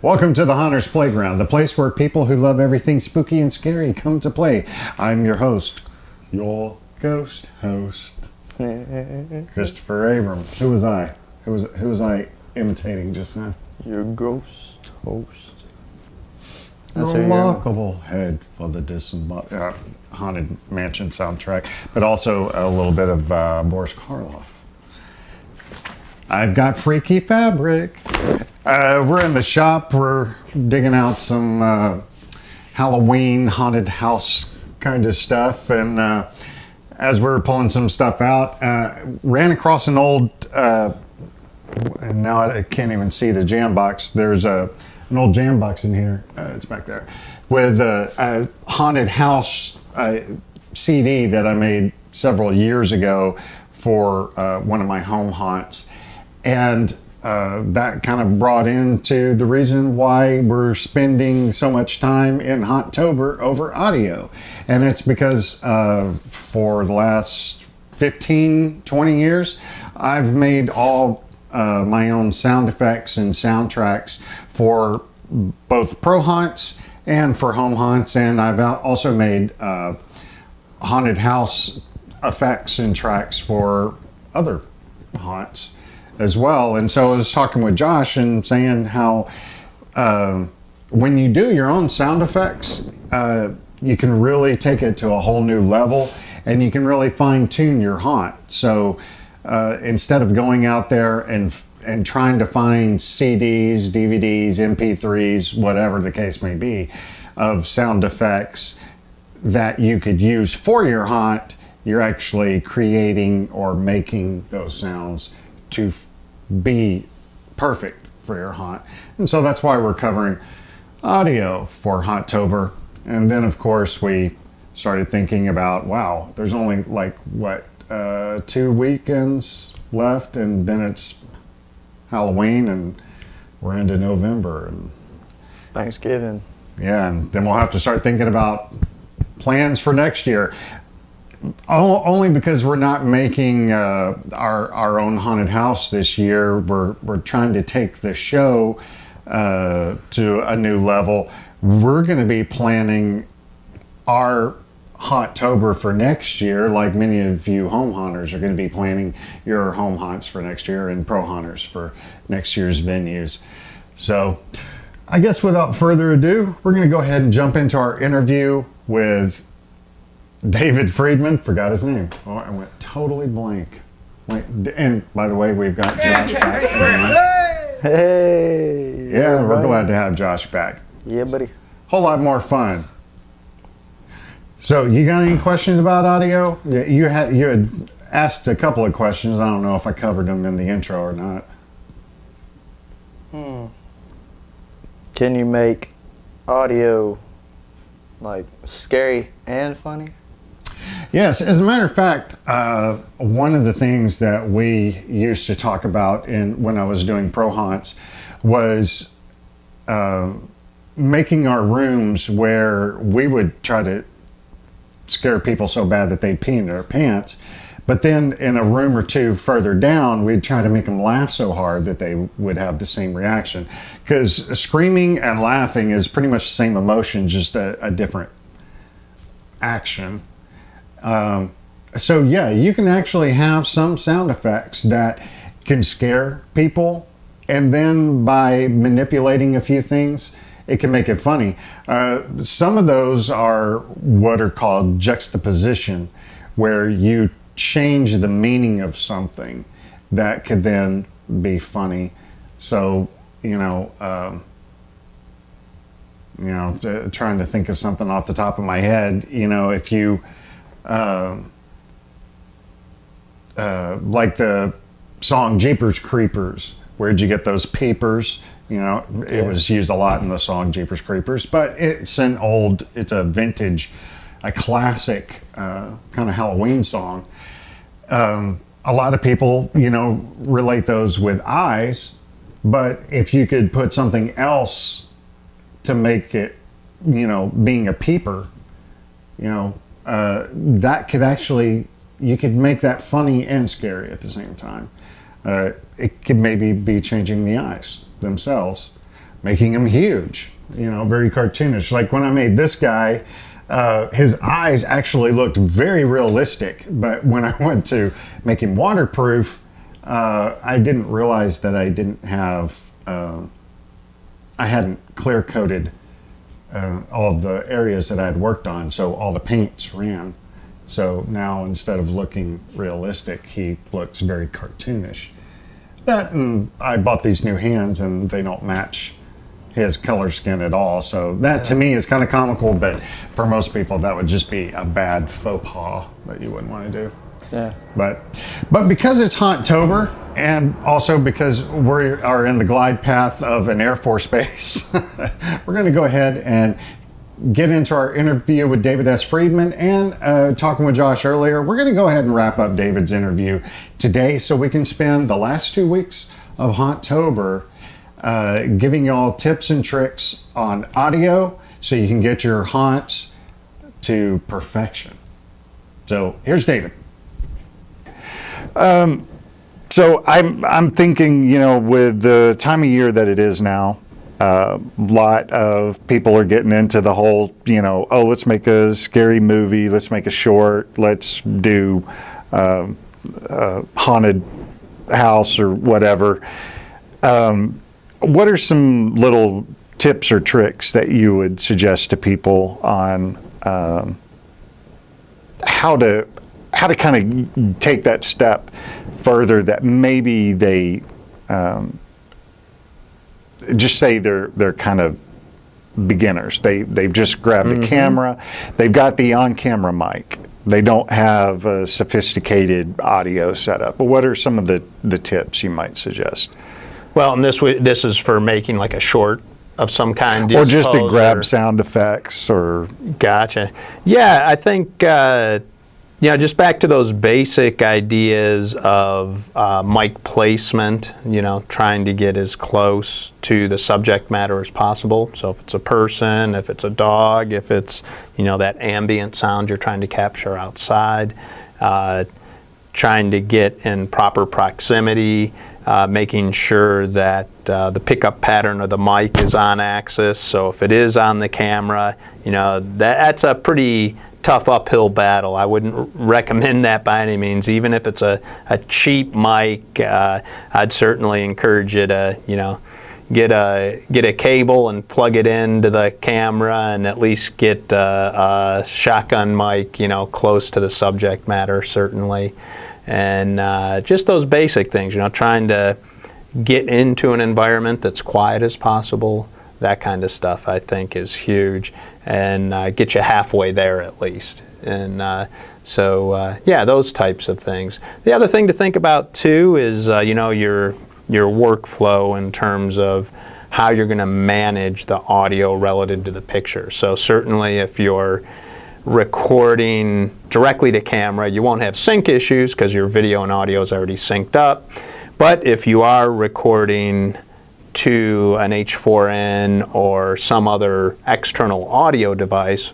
Welcome to the Haunters Playground, the place where people who love everything spooky and scary come to play. I'm your host, your ghost host, Christopher Abrams. Who was I? Who was I imitating just now? Your ghost host. That's remarkable head for the Haunted Mansion soundtrack, but also a little bit of Boris Karloff. I've got freaky fabric. We're in the shop. We're digging out some Halloween haunted house kind of stuff, and as we were pulling some stuff out, ran across an old, and now I can't even see the jam box. There's an old jam box in here. It's back there with a haunted house CD that I made several years ago for one of my home haunts. And that kind of brought into the reason why we're spending so much time in Hauntober over audio. And it's because for the last 15, 20 years, I've made all my own sound effects and soundtracks for both pro haunts and for home haunts. And I've also made haunted house effects and tracks for other haunts as well. And so I was talking with Josh and saying how when you do your own sound effects, you can really take it to a whole new level, and you can really fine tune your haunt. So instead of going out there and trying to find CDs, DVDs, MP3s, whatever the case may be, of sound effects that you could use for your haunt, you're actually creating or making those sounds to be perfect for your haunt. And so that's why we're covering audio for Hauntober. And then of course we started thinking about, wow, there's only like what 2 weekends left, and then it's Halloween, and we're into November and Thanksgiving. Yeah, and then we'll have to start thinking about plans for next year. Only because we're not making our own haunted house this year. We're trying to take the show to a new level. We're going to be planning our Hauntober for next year, like many of you home haunters are going to be planning your home haunts for next year, and pro haunters for next year's venues. So I guess without further ado, we're going to go ahead and jump into our interview with David Friedman. Forgot his name. Oh, I went totally blank. And by the way, we've got Josh back again. Hey. Yeah, we're glad to have Josh back. Yeah, buddy. Whole lot more fun. So, you got any questions about audio? You had asked a couple of questions. I don't know if I covered them in the intro or not. Can you make audio like scary and funny? Yes, as a matter of fact, one of the things that we used to talk about when I was doing pro haunts was making our rooms where we would try to scare people so bad that they'd pee in their pants, but then in a room or two further down, we'd try to make them laugh so hard that they would have the same reaction. Because screaming and laughing is pretty much the same emotion, just a different action. So yeah, you can actually have some sound effects that can scare people, and then by manipulating a few things, it can make it funny. Some of those are what are called juxtaposition, where you change the meaning of something that could then be funny. So, trying to think of something off the top of my head, if you like the song Jeepers Creepers, where'd you get those peepers? It was used a lot in the song Jeepers Creepers, but it's a vintage, a classic kind of Halloween song. A lot of people, relate those with eyes, but if you could put something else to make it, being a peeper, that could actually, you could make that funny and scary at the same time. It could maybe be changing the eyes themselves. making him huge, you know, very cartoonish. Like when I made this guy, his eyes actually looked very realistic, but when I went to make him waterproof, I didn't realize that I didn't have, I hadn't clear coated all of the areas that I had worked on, so all the paints ran. So now instead of looking realistic, he looks very cartoonish. That, and I bought these new hands and they don't match his color skin at all. So that to me is kind of comical, but for most people that would just be a bad faux pas that you wouldn't want to do. Yeah. But because it's Haunttober, and also because we are in the glide path of an Air Force base, we're going to go ahead and get into our interview with David S. Friedman, and talking with Josh earlier, we're going to go ahead and wrap up David's interview today so we can spend the last 2 weeks of Haunttober giving y'all tips and tricks on audio so you can get your haunts to perfection. So here's David. So I'm thinking, you know, with the time of year that it is now, a lot of people are getting into the whole, you know, oh, let's make a scary movie, let's make a short, let's do a haunted house or whatever. What are some little tips or tricks that you would suggest to people on how to kind of take that step further that maybe they just say they're kind of beginners. They've just grabbed a camera, they've got the on-camera mic, they don't have a sophisticated audio setup. But what are some of the tips you might suggest? Well, and this is for making like a short of some kind, or just to grab sound effects, or gotcha. Yeah, I think you know, just back to those basic ideas of mic placement, you know, trying to get as close to the subject matter as possible. So if it's a person, if it's a dog, if it's, you know, that ambient sound you're trying to capture outside, trying to get in proper proximity, making sure that the pickup pattern of the mic is on axis. So if it is on the camera, you know, that's a pretty tough uphill battle. I wouldn't recommend that by any means. Even if it's a cheap mic, I'd certainly encourage you to, you know, get a cable and plug it into the camera, and at least get a shotgun mic, you know, close to the subject matter, certainly. And just those basic things, you know, trying to get into an environment that's quiet as possible. That kind of stuff, I think, is huge, and get you halfway there at least. And so, yeah, those types of things. The other thing to think about too is, you know, your workflow in terms of how you're going to manage the audio relative to the picture. So certainly, if you're recording directly to camera, you won't have sync issues because your video and audio is already synced up. But if you are recording to an H4n or some other external audio device,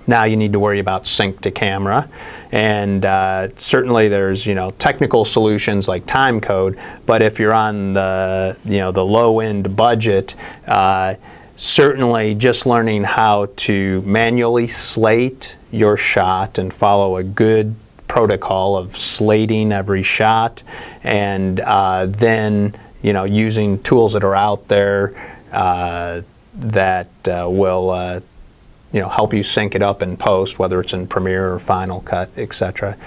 now you need to worry about sync to camera. And certainly there's, you know, technical solutions like time code, but if you're on the, you know, the low end budget, certainly just learning how to manually slate your shot and follow a good protocol of slating every shot, and then, you know, using tools that are out there that will you know, help you sync it up in post, whether it's in Premiere or Final Cut, etc.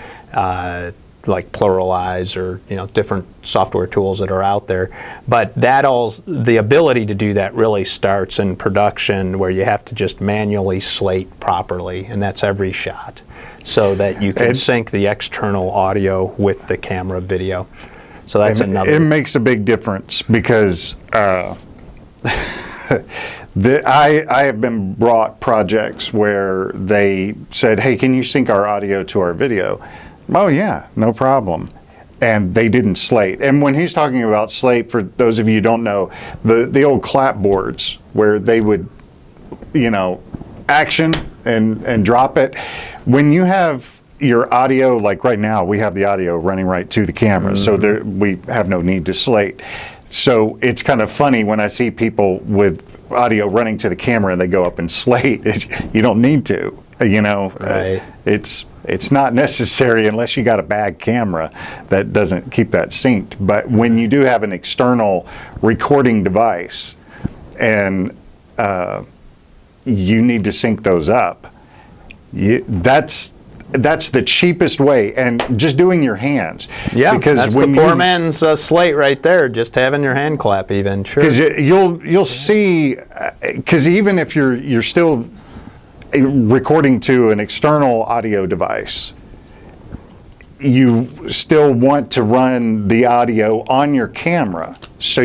Like Pluralize, or, you know, different software tools that are out there. But the ability to do that really starts in production, where you have to just manually slate properly, and that's every shot, so that you can sync the external audio with the camera video. So that's another. It makes a big difference, because I have been brought projects where they said, hey, can you sync our audio to our video? Oh yeah, no problem. And they didn't slate. And when he's talking about slate, for those of you who don't know, the old clapboards where they would, you know, action and drop it. When you have your audio, like right now, we have the audio running right to the camera, so we have no need to slate. So it's kind of funny when I see people with audio running to the camera and they go up and slate. You don't need to, you know. Right. It's not necessary unless you got a bad camera that doesn't keep that synced. But when you do have an external recording device and you need to sync those up, that's the cheapest way, and just doing your hands. Yeah, because that's when the poor man's slate right there. Just having your hand clap, even. Sure. Because you'll see, because even if you're still recording to an external audio device, you still want to run the audio on your camera, so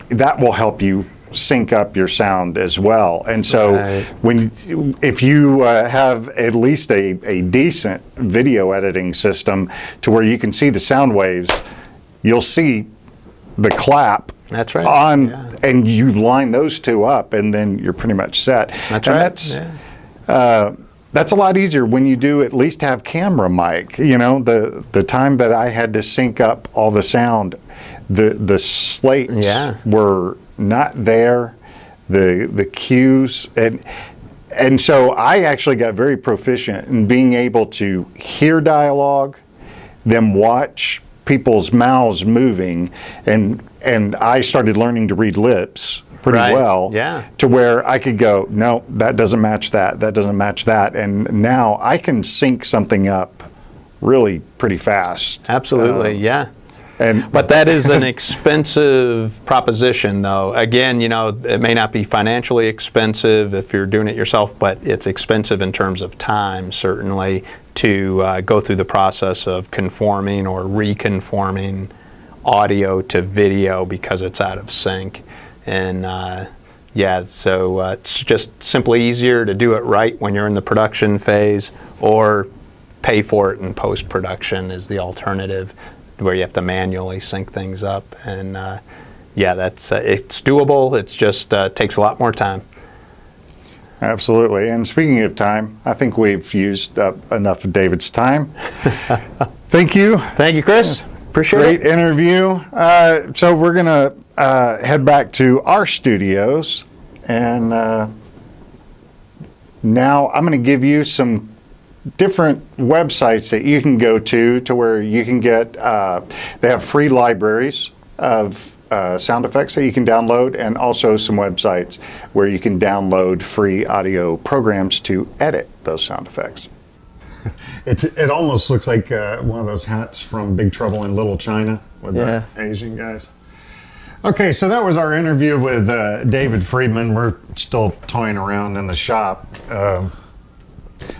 that will help you sync up your sound as well. And so Right. if you have at least a decent video editing system to where you can see the sound waves, you'll see the clap. That's right. And you line those two up, and then you're pretty much set. That's and right. That's a lot easier when you do at least have camera mic. You know, the time that I had to sync up all the sound, the slates were not there, the cues, and so I actually got very proficient in being able to hear dialogue, then watch people's mouths moving, and I started learning to read lips pretty well, to where I could go, no, that doesn't match that doesn't match that, and now I can sync something up really pretty fast. Absolutely, yeah. But that is an expensive proposition, though. Again, you know, it may not be financially expensive if you're doing it yourself, but it's expensive in terms of time, certainly, to go through the process of conforming or reconforming audio to video because it's out of sync. And yeah, so it's just simply easier to do it right when you're in the production phase, or pay for it in post-production is the alternative, where you have to manually sync things up. And yeah, that's it's doable. It's just takes a lot more time. Absolutely. And speaking of time, I think we've used up enough of David's time. Thank you. Thank you, Chris. Appreciate it. Great interview. So we're going to head back to our studios, and now I'm going to give you some different websites that you can go to where you can get, they have free libraries of sound effects that you can download, and also some websites where you can download free audio programs to edit those sound effects. It almost looks like one of those hats from Big Trouble in Little China with the Asian guys. Okay, so that was our interview with David Friedman. We're still toying around in the shop.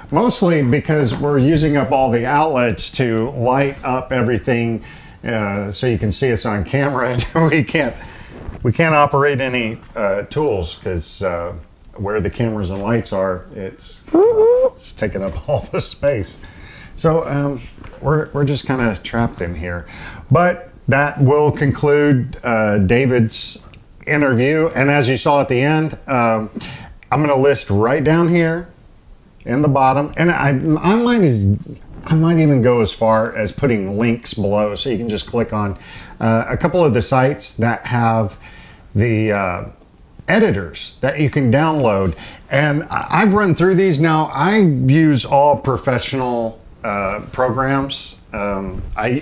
Mostly because we're using up all the outlets to light up everything so you can see us on camera, and we can't operate any tools because where the cameras and lights are, it's taking up all the space. So we're just kind of trapped in here. But that will conclude David's interview. And as you saw at the end, I'm going to list right down here in the bottom, and I might even go as far as putting links below, so you can just click on a couple of the sites that have the editors that you can download. And I've run through these now. I use all professional programs. I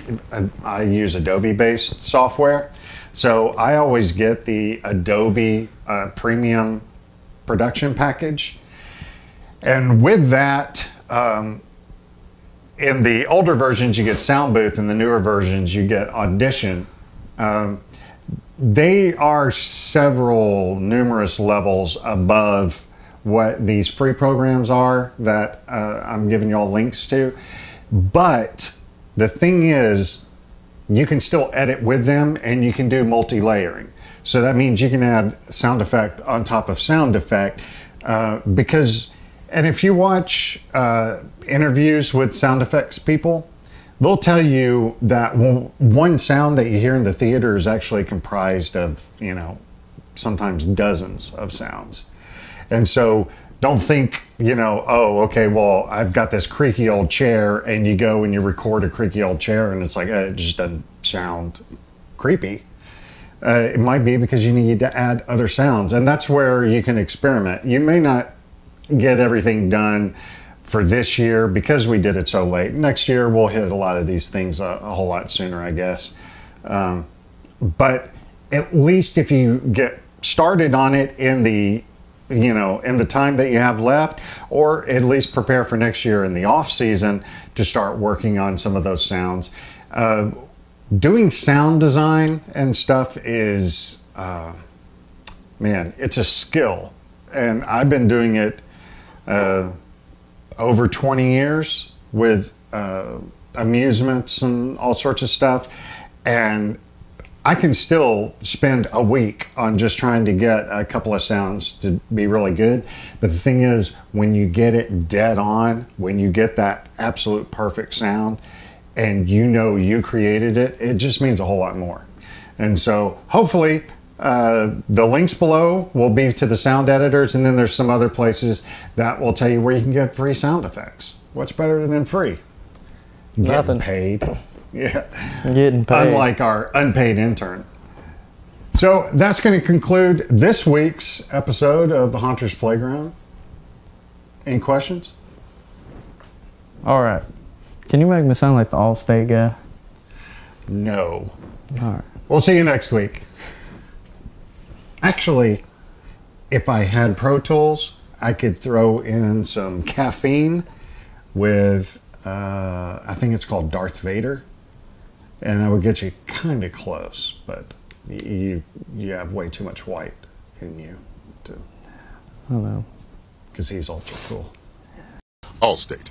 use Adobe-based software, so I always get the Adobe Premium production package. And with that, in the older versions you get Sound Booth, and the newer versions you get Audition. They are numerous levels above what these free programs are that I'm giving you all links to. But the thing is, you can still edit with them, and you can do multi-layering. So that means you can add sound effect on top of sound effect and if you watch interviews with sound effects people, they'll tell you that one sound that you hear in the theater is actually comprised of, you know, sometimes dozens of sounds. And so don't think, you know, oh, okay, well, I've got this creaky old chair, and you go and you record a creaky old chair, and it's like, it just doesn't sound creepy. It might be because you need to add other sounds, and that's where you can experiment. You may not get everything done for this year because we did it so late. Next year we'll hit a lot of these things a whole lot sooner, I guess. But at least if you get started on it in the in the time that you have left, or at least prepare for next year in the off season to start working on some of those sounds. Doing sound design and stuff is, man, it's a skill, and I've been doing it over 20 years with amusements and all sorts of stuff, and I can still spend a week on just trying to get a couple of sounds to be really good. But the thing is, when you get it dead on, when you get that absolute perfect sound and you created it, it just means a whole lot more. And so hopefully the links below will be to the sound editors, and then there's some other places that will tell you where you can get free sound effects. What's better than free? Nothing. Getting paid. Yeah. Getting paid. Unlike our unpaid intern. So that's going to conclude this week's episode of the Haunter's Playground. Any questions? All right. Can you make me sound like the Allstate guy? No. All right. We'll see you next week. Actually, if I had Pro Tools, I could throw in some caffeine with, I think it's called Darth Vader. And I would get you kind of close, but you have way too much white in you, I don't know. because he's ultra cool. Allstate.